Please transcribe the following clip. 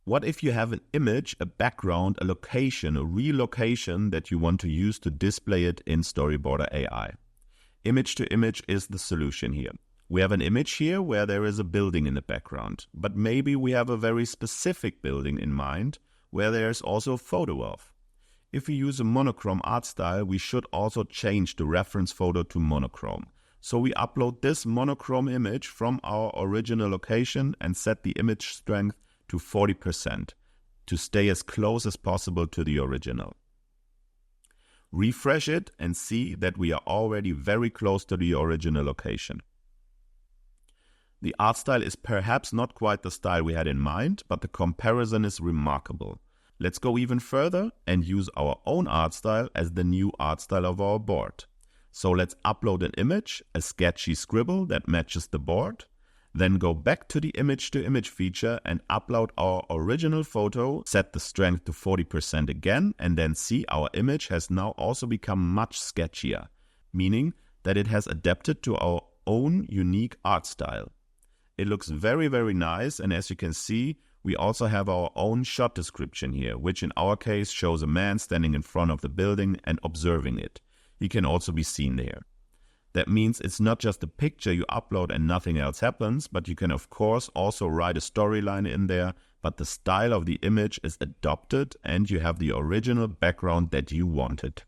What if you have an image, a background, a location, a relocation that you want to use to display it in Storyboarder AI? Image to image is the solution here. We have an image here where there is a building in the background, but maybe we have a very specific building in mind where there is also a photo of. If we use a monochrome art style, we should also change the reference photo to monochrome. So we upload this monochrome image from our original location and set the image strength to 40% to stay as close as possible to the original. Refresh it and see that we are already very close to the original location. The art style is perhaps not quite the style we had in mind, but the comparison is remarkable. Let's go even further and use our own art style as the new art style of our board. So let's upload an image, a sketchy scribble that matches the board, then go back to the image-to-image feature and upload our original photo, set the strength to 40% again, and then see our image has now also become much sketchier, meaning that it has adapted to our own unique art style. It looks very, very nice, and as you can see, we also have our own shot description here, which in our case shows a man standing in front of the building and observing it. He can also be seen there. That means it's not just a picture you upload and nothing else happens, but you can of course also write a storyline in there, but the style of the image is adopted and you have the original background that you wanted.